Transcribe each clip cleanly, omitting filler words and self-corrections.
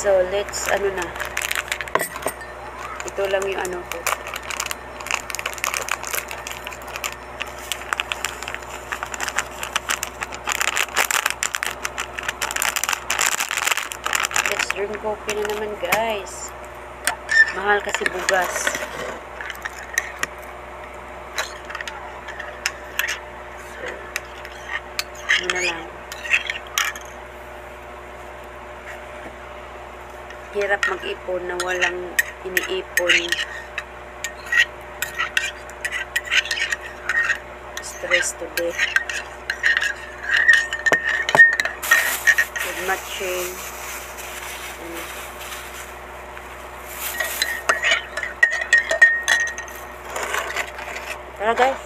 So, let's, ano na. Ito lang yung ano ko. Let's drink coffee na naman, guys. Mahal kasi bugas. So, ano na lang. Hirap mag-ipon na walang iniipon. Stress to death. With matching. Tara guys.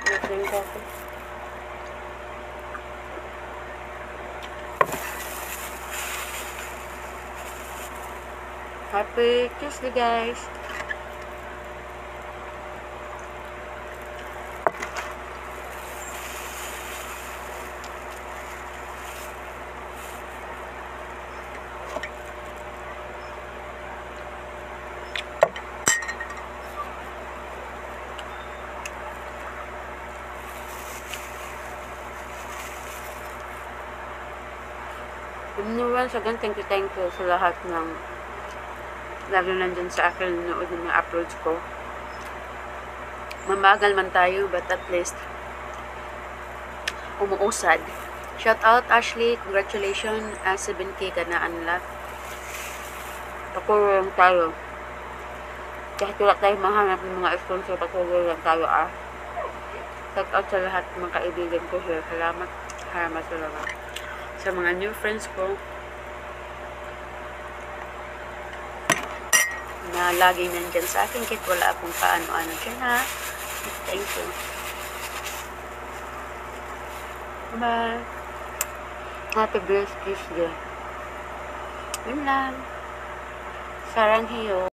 Let's drink coffee. Happy Tuesday, guys. Once again, thank you sa lahat ng lalo nandyan sa akin nood ng mga uploads ko. Mamagal man tayo, but at least umuusad. Shout out Ashley, congratulations, 7K ka na unlock. Patuloy lang tayo. Kahit wala tayo mahanap ng mga sponsor, patuloy lang tayo Shout out sa lahat ng mga kaibigan ko here. Salamat sa mga new friends ko na laging nandyan sa akin kahit wala akong paano-ano dyan, ha. Thank you. Bye. Happy blessed Tuesday. Yun lang. Sarang hiyo.